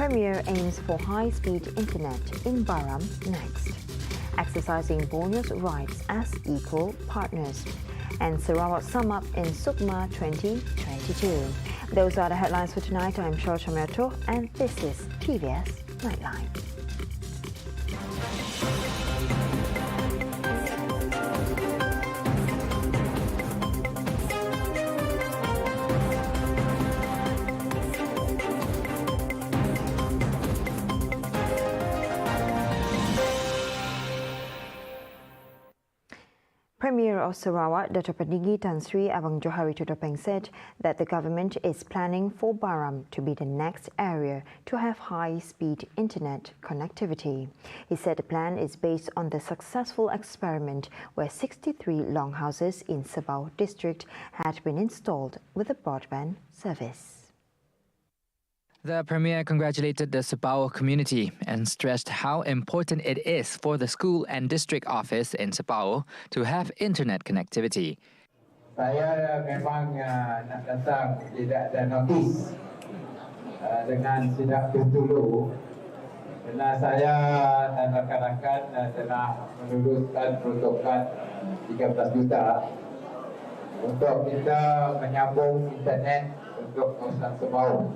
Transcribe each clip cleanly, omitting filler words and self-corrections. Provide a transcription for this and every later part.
Premier aims for high-speed internet in BARAM next. Exercising Borneo's rights as equal partners. And Sarawak sum up in SUKMA 2022. Those are the headlines for tonight. I'm Shorta Merto and this is TVS Nightline. Premier of Sarawak, Dato' Peninggi Tan Sri Abang Johari Tudopeng said that the government is planning for BARAM to be the next area to have high-speed internet connectivity. He said the plan is based on the successful experiment where 63 longhouses in Sabah district had been installed with a broadband service. The Premier congratulated the Sabah community and stressed how important it is for the school and district office in Sabah to have internet connectivity. Saya memang nak datang tidak ada notis dengan sidak dulu kerana saya dan rakan-rakan telah meluluskan protokol 13 juta untuk kita menyambung internet untuk kawasan Sabah.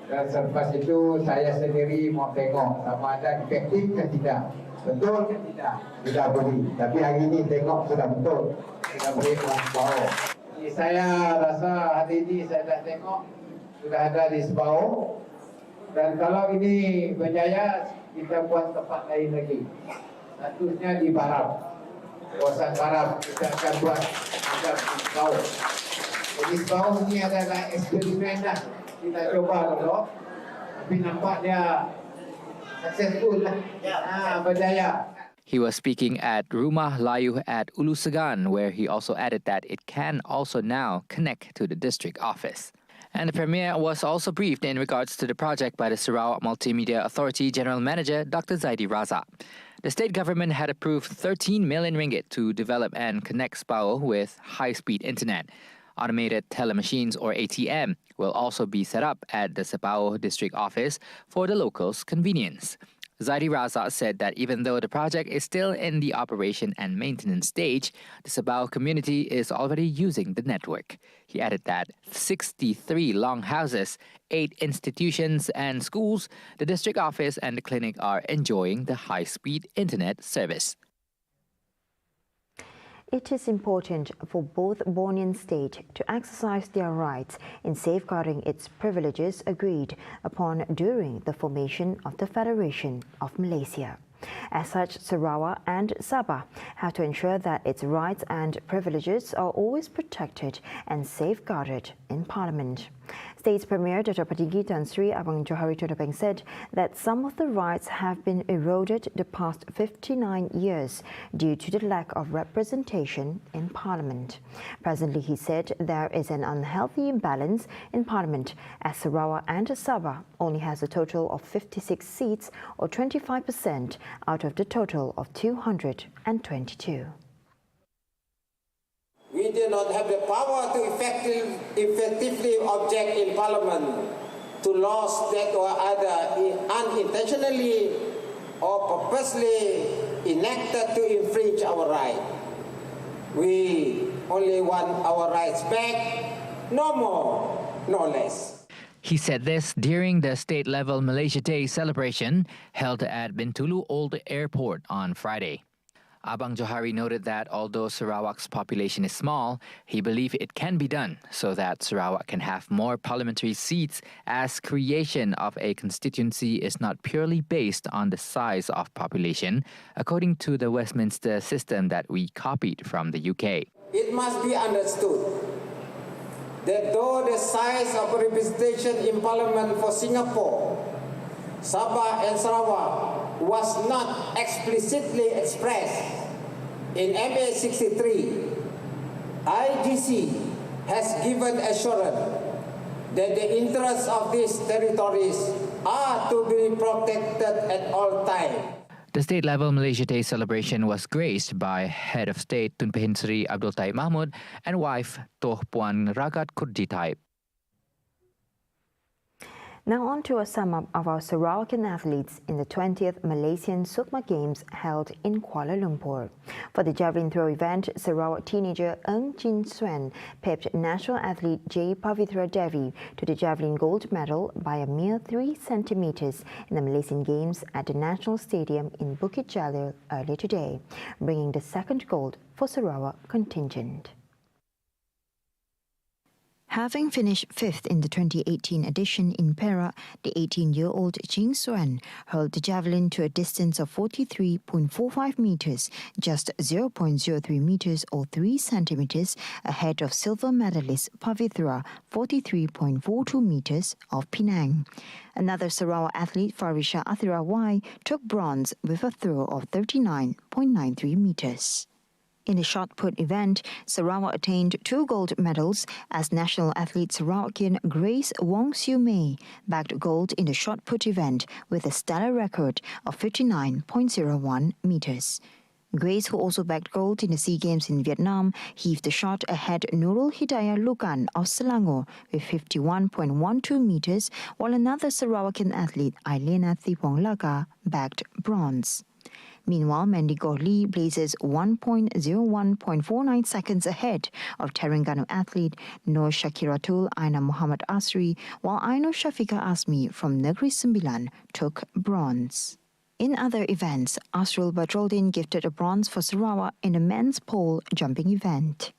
Dan selepas itu saya sendiri mau tengok sama ada efektif ke tidak, betul ke tidak, sudah beri. Tapi hari ini tengok sudah betul, sudah beri orang Sabah. Saya rasa hari ini saya dah tengok sudah ada di Sabah. Dan kalau ini berjaya, kita buat tempat lain lagi. Satunya di BARAM, kawasan BARAM kita akan buat ada di Sabah. Jadi Sabah ini adalah eksperimen dah. Kita coba dulu, tapi nampaknya successful lah, berjaya. He was speaking at Rumah Layu at Ulu Segan, where he also added that it can also now connect to the district office. And the Premier was also briefed in regards to the project by the Sarawak Multimedia Authority General Manager Dr. Zaidi Raza. The state government had approved 13 million ringgit to develop and connect Sabah with high-speed internet. Automated telemachines or ATM will also be set up at the Sabah district office for the locals' convenience. Zaidi Raza said that even though the project is still in the operation and maintenance stage, the Sabah community is already using the network. He added that 63 longhouses, 8 institutions and schools, the district office and the clinic are enjoying the high-speed internet service. It is important for both Bornean state to exercise their rights in safeguarding its privileges agreed upon during the formation of the Federation of Malaysia. As such, Sarawak and Sabah have to ensure that its rights and privileges are always protected and safeguarded in Parliament. State's Premier Dato' Peninggi Tan Sri Abang Johari Tudopeng said that some of the rights have been eroded the past 59 years due to the lack of representation in Parliament. Presently, he said there is an unhealthy imbalance in Parliament as Sarawak and Sabah only has a total of 56 seats or 25% out of the total of 222. We do not have the power to effectively object in Parliament to laws that were either unintentionally or purposely enacted to infringe our rights. We only want our rights back, no more, no less. He said this during the state-level Malaysia Day celebration held at Bintulu Old Airport on Friday. Abang Johari noted that although Sarawak's population is small, he believes it can be done so that Sarawak can have more parliamentary seats as creation of a constituency is not purely based on the size of population, according to the Westminster system that we copied from the UK. It must be understood that though the size of representation in Parliament for Singapore, Sabah and Sarawak was not explicitly expressed in MA 63, IGC has given assurance that the interests of these territories are to be protected at all times. The state-level Malaysia Day celebration was graced by Head of State Tun Pehin Sri Abdul Taib Mahmud and wife Toh Puan Ragat Kurji Taib. Now on to a sum up of our Sarawakan athletes in the 20th Malaysian SUKMA Games held in Kuala Lumpur. For the javelin throw event, Sarawak teenager Ng Chin Suen pipped national athlete J. Pavitra Devi to the javelin gold medal by a mere 3 centimeters in the Malaysian Games at the National Stadium in Bukit Jalil earlier today, bringing the second gold for Sarawak contingent. Having finished 5th in the 2018 edition in Perak, the 18-year-old Ching Suen hurled the javelin to a distance of 43.45 meters, just 0.03 meters or 3 centimeters ahead of silver medalist Pavitra, 43.42 meters of Penang. Another Sarawak athlete, Farisha Athirawai, took bronze with a throw of 39.93 meters. In the shot put event, Sarawak attained 2 gold medals as national athlete Sarawakian Grace Wong Siu Mei bagged gold in the shot put event with a stellar record of 59.01 meters. Grace, who also bagged gold in the SEA Games in Vietnam, heaved the shot ahead Nurul Hidayah Lukan of Selangor with 51.12 meters, while another Sarawakian athlete, Ailena Thipong Laga, bagged bronze. Meanwhile, Mendigo Lee blazes 1.01.49 seconds ahead of Terengganu athlete Nur Shakiratul Aina Muhammad Asri, while Aino Shafika Asmi from Negeri Sembilan took bronze. In other events, Asrul Badruddin gifted a bronze for Sarawak in the men's pole jumping event.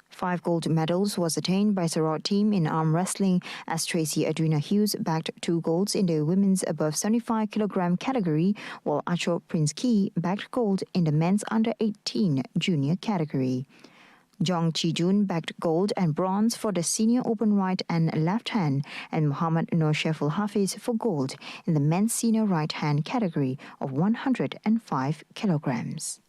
5 gold medals was attained by Sarawak team in arm wrestling as Tracy Adrina Hughes bagged 2 golds in the women's above 75 kilogram category, while Achok Prince Key bagged gold in the men's under 18 junior category. Jong Chi-jun bagged gold and bronze for the senior open right and left hand, and Muhammad Nur Sheful Hafiz for gold in the men's senior right hand category of 105 kilograms.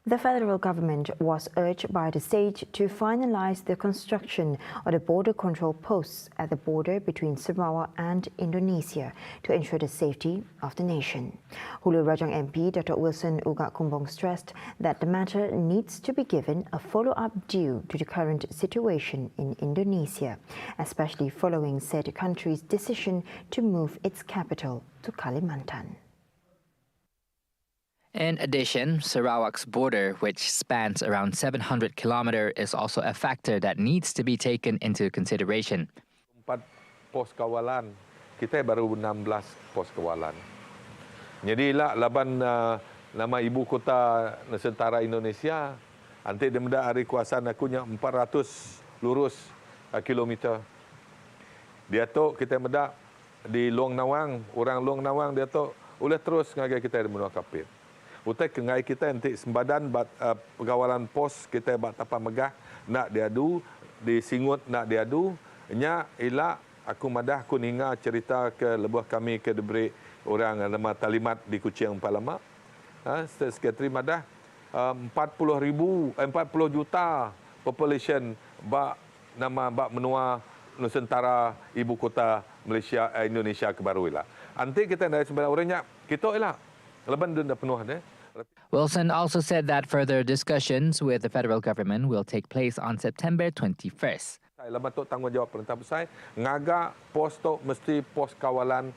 The federal government was urged by the state to finalize the construction of the border control posts at the border between Sarawak and Indonesia to ensure the safety of the nation. Hulu Rajang MP Dr. Wilson Ugak Kumbong stressed that the matter needs to be given a follow-up due to the current situation in Indonesia, especially following said country's decision to move its capital to Kalimantan. In addition, Sarawak's border, which spans around 700 kilometers, is also a factor that needs to be taken into consideration. 4 pos kawalan, kita baru 16 pos kawalan. Jadi laban nama ibu kota Nusantara Indonesia, nanti dia mendak hari kuasaan akunya 400 lurus kilometer. Dia tu kita mendak di Long Nawang, orang Long Nawang dia tu boleh terus ngagai kita di benua kapit. Utai kengai kita nanti sembadan pengawalan pos kita bat tapa megah nak diadu di Singut nak diadu nya ila aku madah aku ninga cerita ke lebuh kami ke diberi orang nama talimat di Kuching Palama sekretari madah 40 juta population bak nama bak menua Nusantara ibu kota Malaysia Indonesia ke baru ila nanti kita dari sembadan orangnya kita ila leban denda penuh deh. Wilson also said that further discussions with the federal government will take place on September 21st. Lepas tu tanggungjawab perintah besar, ngagak pos tu mesti pos kawalan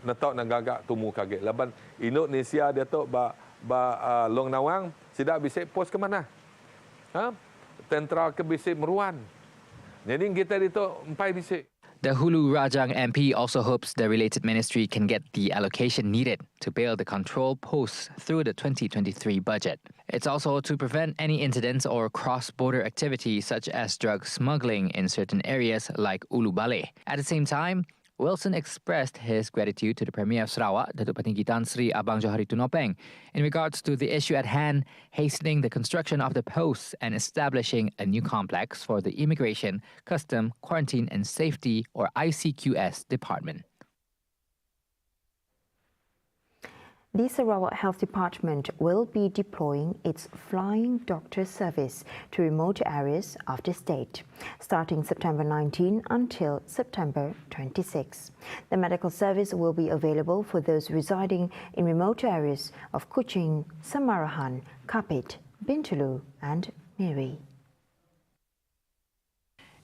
netok nak gagak tumu kaget. Lepas Indonesia dia tu Long Nawang, sidak bisik pos ke mana? Tentera ke bisik Meruan. Jadi kita itu empai bisik. The Hulu Rajang MP also hopes the related ministry can get the allocation needed to build the control posts through the 2023 budget. It's also to prevent any incidents or cross-border activities such as drug smuggling in certain areas like Ulu Baleh. At the same time, Wilson expressed his gratitude to the Premier of Sarawak, Datuk Patinggi Tan Sri Abang Johari Tunopeng, in regards to the issue at hand, hastening the construction of the posts and establishing a new complex for the Immigration, Custom, Quarantine and Safety, or ICQS, department. The Sarawak Health Department will be deploying its flying doctor service to remote areas of the state, starting September 19 until September 26. The medical service will be available for those residing in remote areas of Kuching, Samarahan, Kapit, Bintulu and Miri.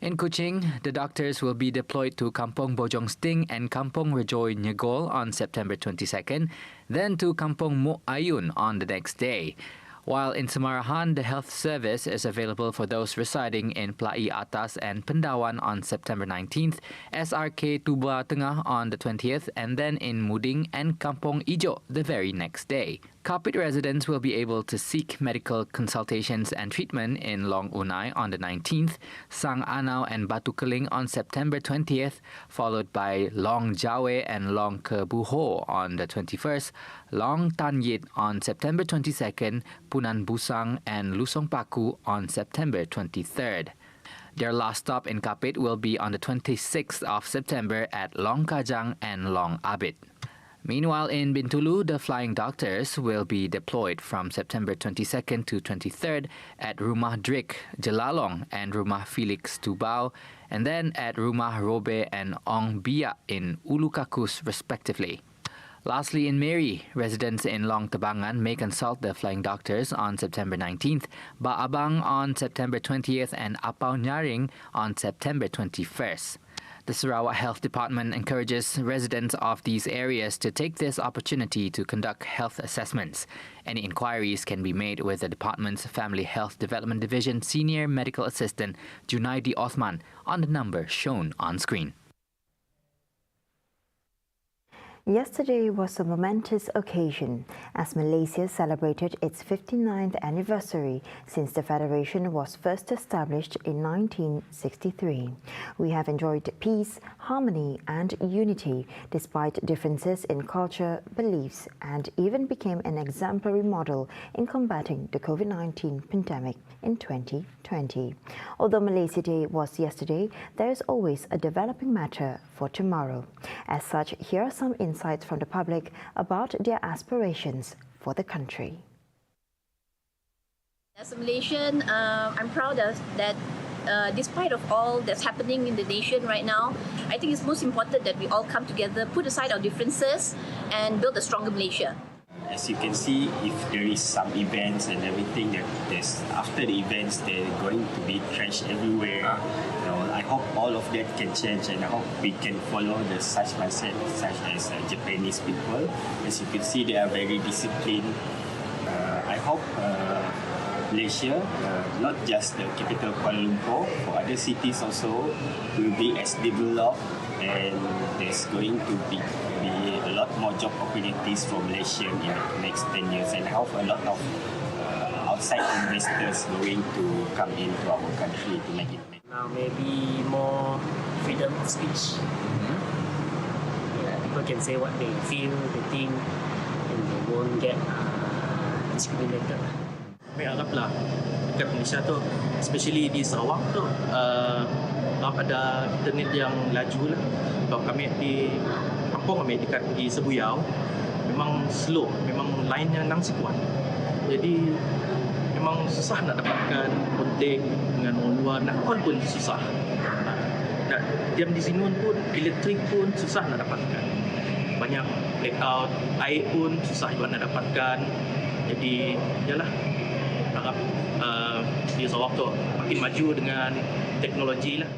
In Kuching, the doctors will be deployed to Kampong Bojong Sting and Kampong Rejoy Nyegol on September 22nd, then to Kampong Mok Ayun on the next day. While in Samarahan, the health service is available for those residing in Plai Atas and Pendawan on September 19th, SRK Tuba Tengah on the 20th, and then in Muding and Kampong Ijo the very next day. Kapit residents will be able to seek medical consultations and treatment in Long Unai on the 19th, Sang Anau and Batu Keling on September 20th, followed by Long Jawe and Long Kebuho on the 21st, Long Tan Yit on September 22nd, Punan Busang and Lusong Paku on September 23rd. Their last stop in Kapit will be on the 26th of September at Long Kajang and Long Abit. Meanwhile, in Bintulu, the flying doctors will be deployed from September 22nd to 23rd at Rumah Drik, Jelalong and Rumah Felix Tubau, and then at Rumah Robe and Ong Biak in Ulu Kakus, respectively. Lastly, in Miri, residents in Long Tebangan may consult the flying doctors on September 19th, Ba Abang on September 20th, and Apau Nyaring on September 21st. The Sarawak Health Department encourages residents of these areas to take this opportunity to conduct health assessments. Any inquiries can be made with the department's Family Health Development Division Senior Medical Assistant Junaidi Othman on the number shown on screen. Yesterday was a momentous occasion as Malaysia celebrated its 59th anniversary since the Federation was first established in 1963. We have enjoyed peace, harmony and unity despite differences in culture, beliefs, and even became an exemplary model in combating the COVID-19 pandemic in 2020. Although Malaysia Day was yesterday, there is always a developing matter for tomorrow. As such, here are some insights from the public about their aspirations for the country. As a Malaysian, I'm proud that despite of all that's happening in the nation right now, I think it's most important that we all come together, put aside our differences and build a stronger Malaysia. As you can see, if there is some events and everything, after the events, they're going to be trash everywhere. I hope all of that can change, and I hope we can follow such mindset, such as Japanese people. As you can see, they are very disciplined. I hope Malaysia, not just the capital Kuala Lumpur, for other cities also will be as developed, and there's going to be a lot more job opportunities for Malaysia in the next 10 years, and I hope a lot of outside investors going to come into our country to make it. Now maybe more freedom of speech. People can say what they feel, they think, and they won't get discriminated. Kami haraplah dekat Malaysia tu, especially di Sarawak tu, ada internet yang laju lah. Kalau kami di kampung kami dekat di Sebuyau, memang slow, memang line-nya nang si kuat. Jadi memang susah nak dapatkan kontak dengan orang luar, nak call pun susah. Nak diam di sini pun, elektrik pun susah nak dapatkan. Banyak blackout, air pun susah juga nak dapatkan. Jadi, yalah, harap di Sarawak tu makin maju dengan teknologi lah.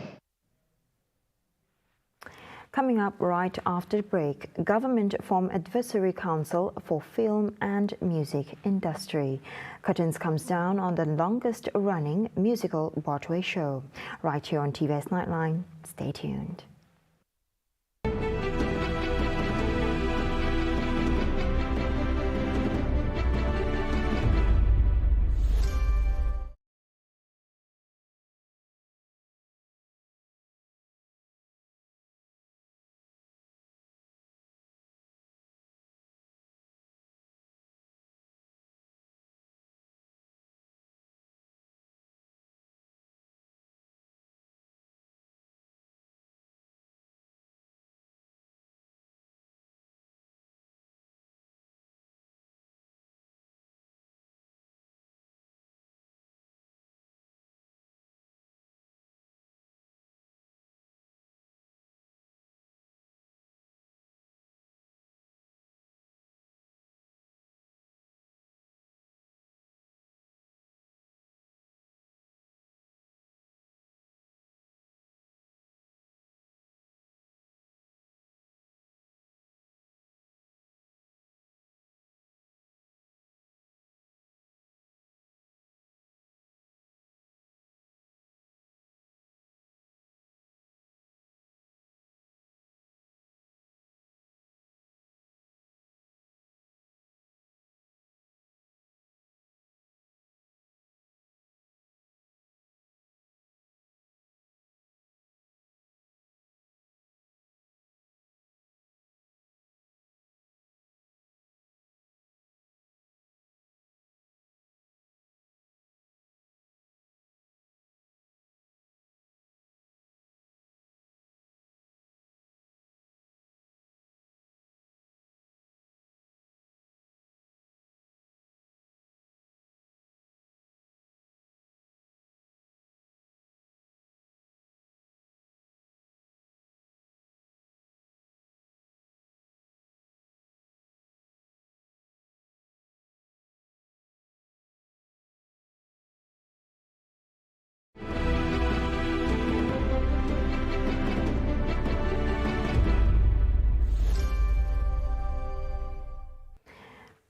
Coming up right after the break, Government form Advisory Council for Film and Music Industry. Curtains comes down on the longest running musical Broadway show. Right here on TVS Nightline. Stay tuned.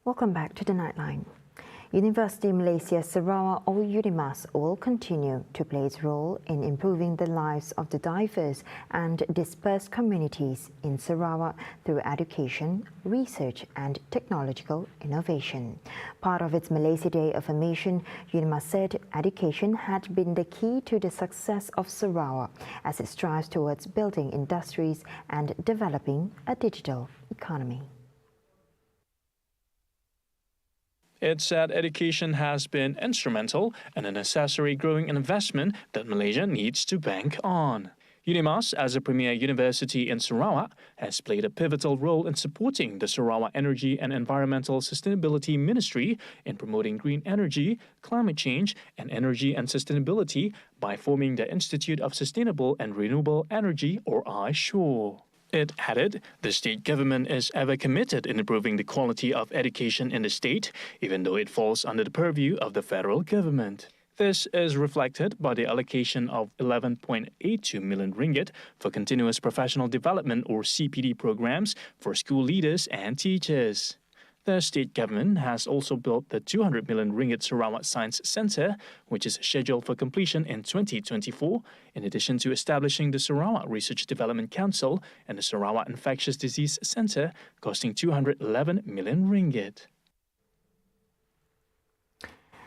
Welcome back to the Nightline. University Malaysia Sarawak or UNIMAS will continue to play its role in improving the lives of the diverse and dispersed communities in Sarawak through education, research and technological innovation. Part of its Malaysia Day affirmation, UNIMAS said education had been the key to the success of Sarawak as it strives towards building industries and developing a digital economy. It said education has been instrumental and a necessary growing investment that Malaysia needs to bank on. UNIMAS, as a premier university in Sarawak, has played a pivotal role in supporting the Sarawak Energy and Environmental Sustainability Ministry in promoting green energy, climate change, and energy and sustainability by forming the Institute of Sustainable and Renewable Energy, or iSure. It added, the state government is ever committed in improving the quality of education in the state, even though it falls under the purview of the federal government. This is reflected by the allocation of 11.82 million ringgit for continuous professional development or CPD programs for school leaders and teachers. The state government has also built the 200 million ringgit Sarawak Science Centre, which is scheduled for completion in 2024, in addition to establishing the Sarawak Research Development Council and the Sarawak Infectious Disease Centre, costing 211 million ringgit.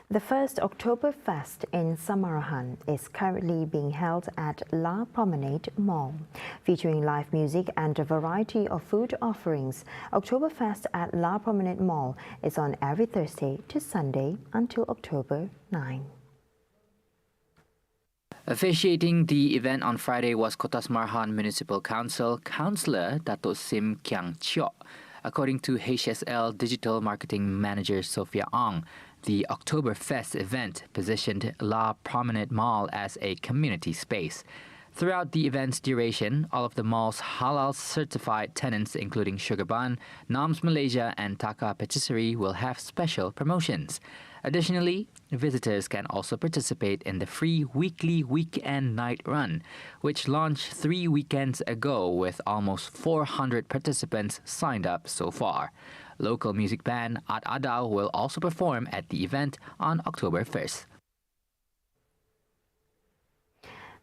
The first Oktoberfest in Samarahan is currently being held at La Promenade Mall. Featuring live music and a variety of food offerings, Oktoberfest at La Promenade Mall is on every Thursday to Sunday until October 9. Officiating the event on Friday was Kota Samarahan Municipal Council Councillor Datuk Sim Kiang Chiok. According to HSL Digital Marketing Manager Sophia Ong, the Oktoberfest event positioned La Promenade Mall as a community space. Throughout the event's duration, all of the mall's halal-certified tenants, including Sugar Bun, Noms Malaysia and Taka Patisserie, will have special promotions. Additionally, visitors can also participate in the free weekly weekend night run, which launched 3 weekends ago with almost 400 participants signed up so far. Local music band Ad Adau will also perform at the event on October 1st.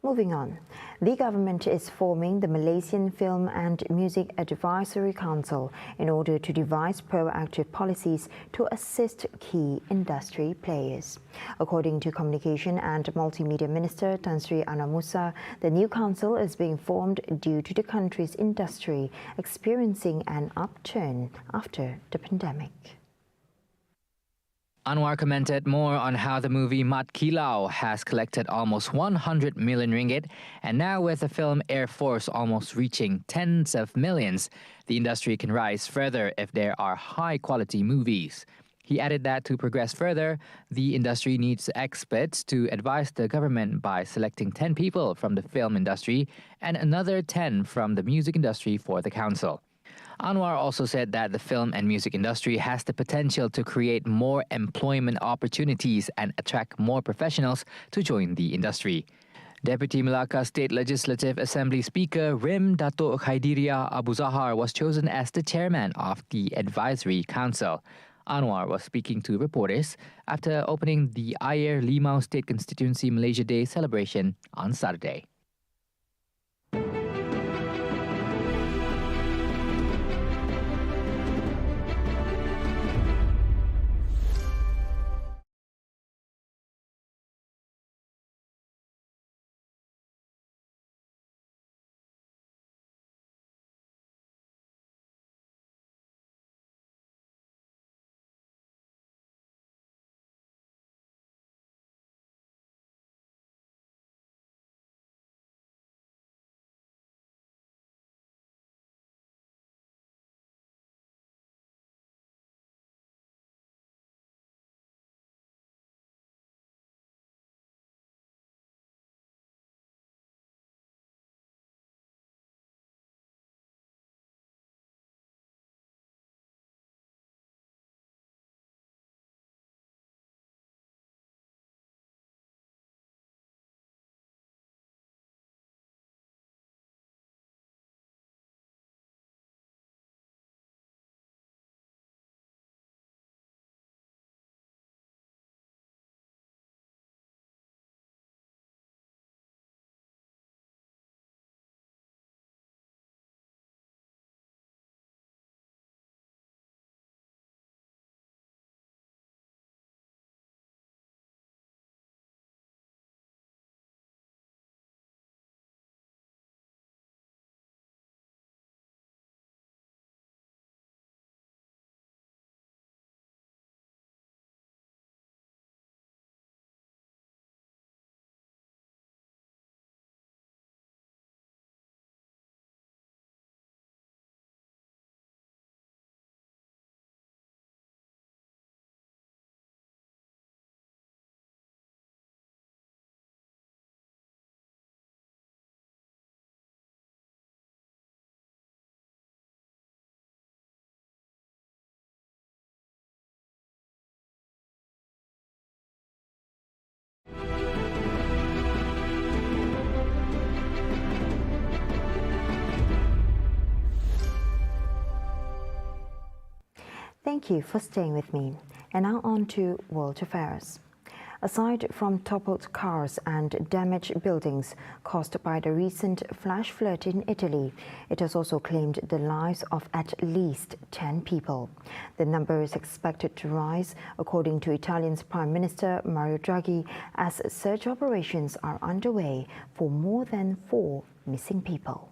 Moving on, the government is forming the Malaysian Film and Music Advisory Council in order to devise proactive policies to assist key industry players. According to Communication and Multimedia Minister Tan Sri Anwar Musa, the new council is being formed due to the country's industry experiencing an upturn after the pandemic. Anwar commented more on how the movie Mat Kilau has collected almost 100 million ringgit, and now with the film Air Force almost reaching tens of millions, the industry can rise further if there are high-quality movies. He added that to progress further, the industry needs experts to advise the government by selecting 10 people from the film industry and another 10 from the music industry for the council. Anwar also said that the film and music industry has the potential to create more employment opportunities and attract more professionals to join the industry. Deputy Melaka State Legislative Assembly Speaker Rim Datuk Khaidiria Abu Zahar was chosen as the chairman of the Advisory Council. Anwar was speaking to reporters after opening the Ayer Limau State Constituency Malaysia Day celebration on Saturday. Thank you for staying with me. And now on to world affairs. Aside from toppled cars and damaged buildings caused by the recent flash flood in Italy, it has also claimed the lives of at least 10 people. The number is expected to rise, according to Italian's Prime Minister Mario Draghi, as search operations are underway for more than 4 missing people.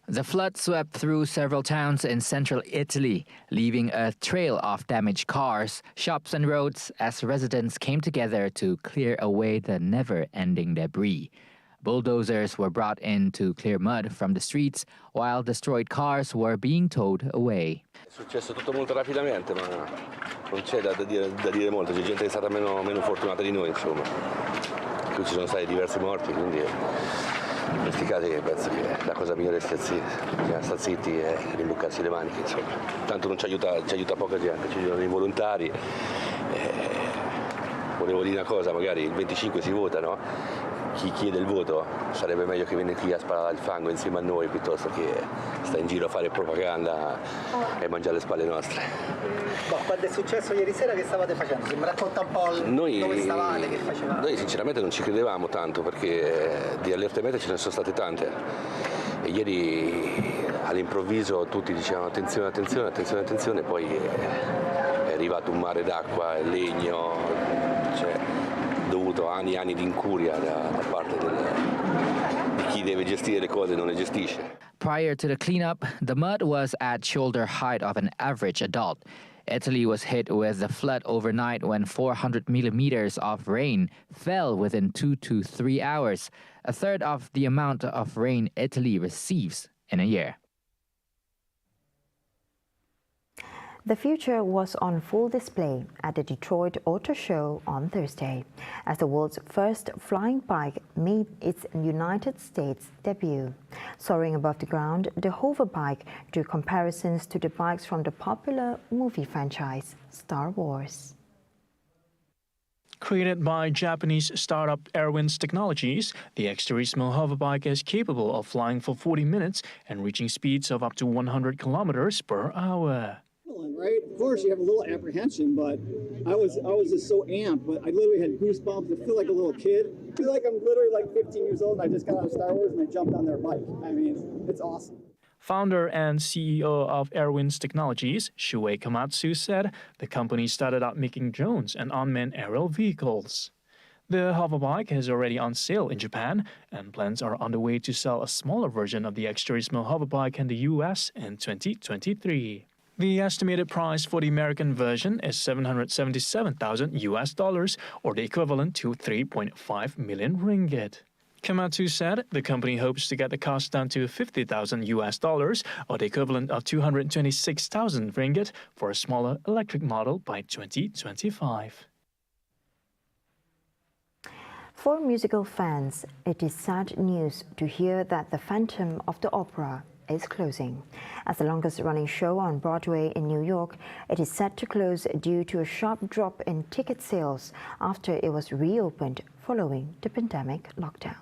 The flood swept through several towns in central Italy, leaving a trail of damaged cars, shops and roads as residents came together to clear away the never-ending debris. Bulldozers were brought in to clear mud from the streets, while destroyed cars were being towed away. È successo tutto molto rapidamente, ma non c'è da dire molto, c'è gente che è stata meno fortunata di noi, insomma. Qui ci sono stati diversi morti, quindi in questi casi penso che la cosa migliore sia stare zitti e rimboccarsi le maniche, insomma. Tanto non ci aiuta poca gente, ci sono i volontari. Volevo dire una cosa, magari il 25 si vota, no? Chi chiede il voto sarebbe meglio che viene qui a sparare il fango insieme a noi piuttosto che sta in giro a fare propaganda e mangiare le spalle nostre. Quando è successo ieri sera che stavate facendo? Se mi racconta un po' dove stavate, che facevate? Noi sinceramente non ci credevamo tanto perché di allerte meteo ce ne sono state tante e ieri all'improvviso tutti dicevano attenzione, attenzione, attenzione, attenzione, poi è arrivato un mare d'acqua e legno, cioè dovuto a anni e anni di incuria da parte di chi deve gestire le cose e non le gestisce. Prior to the cleanup, the mud was at shoulder height of an average adult. Italy was hit with the flood overnight when 400 millimeters of rain fell within 2 to 3 hours, a third of the amount of rain Italy receives in a year. The future was on full display at the Detroit Auto Show on Thursday, as the world's first flying bike made its United States debut. Soaring above the ground, the hover bike drew comparisons to the bikes from the popular movie franchise Star Wars. Created by Japanese startup Airwinds Technologies, the X-Turismo hoverbike is capable of flying for 40 minutes and reaching speeds of up to 100 kilometers per hour. Right? Of course, you have a little apprehension, but I was just so amped. But I literally had goosebumps. I feel like a little kid. I feel like I'm literally like 15 years old and I just got out of Star Wars and I jumped on their bike. I mean, it's awesome. Founder and CEO of Airwinds Technologies, Shuei Komatsu, said the company started out making drones and unmanned aerial vehicles. The hoverbike is already on sale in Japan, and plans are underway to sell a smaller version of the X-Turismo hoverbike in the US in 2023. The estimated price for the American version is $777,000 or the equivalent to 3.5 million ringgit. Komatsu said the company hopes to get the cost down to $50,000 or the equivalent of 226,000 ringgit for a smaller electric model by 2025. For musical fans, it is sad news to hear that the Phantom of the Opera is closing. As the longest-running show on Broadway in New York, it is set to close due to a sharp drop in ticket sales after it was reopened following the pandemic lockdown.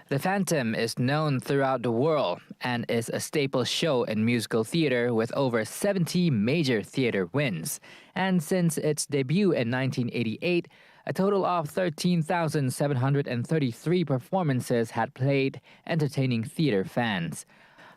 The Phantom is known throughout the world and is a staple show in musical theater with over 70 major theater wins. And since its debut in 1988, a total of 13,733 performances had played, entertaining theater fans.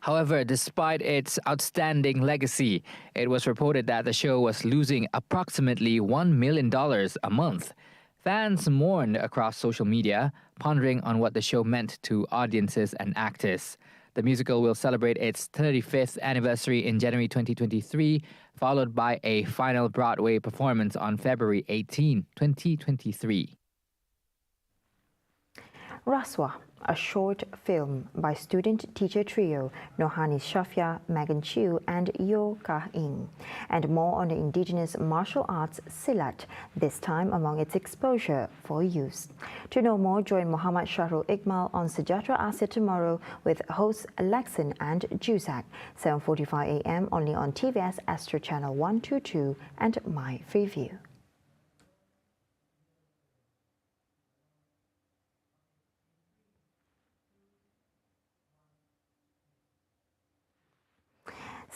However, despite its outstanding legacy, it was reported that the show was losing approximately $1 million a month. Fans mourned across social media, pondering on what the show meant to audiences and actors. The musical will celebrate its 35th anniversary in January 2023, followed by a final Broadway performance on February 18, 2023. Raswa, a short film by student-teacher trio Nohani Shafia, Megan Chiu and Yo Kah-in, and more on the indigenous martial arts Silat, this time among its exposure for youth. To know more, join Muhammad Shahrul Iqmal on Sejahtera Asia tomorrow with hosts Lexin and Juzak, 7:45 a.m. only on TVS Astro Channel 122 and My Freeview.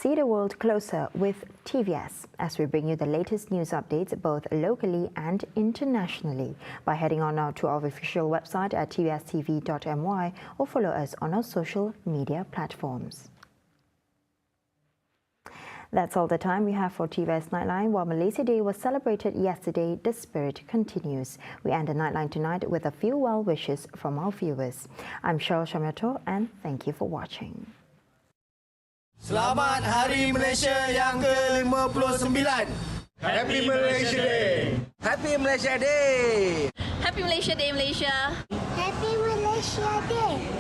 See the world closer with TVS as we bring you the latest news updates both locally and internationally by heading on now to our official website at tvstv.my or follow us on our social media platforms. That's all the time we have for TVS Nightline. While Malaysia Day was celebrated yesterday, the spirit continues. We end the Nightline tonight with a few well wishes from our viewers. I'm Cheryl Shamiato and thank you for watching. Selamat Hari Malaysia yang ke-59. Happy Malaysia Day. Happy Malaysia Day. Happy Malaysia Day, Malaysia. Happy Malaysia Day.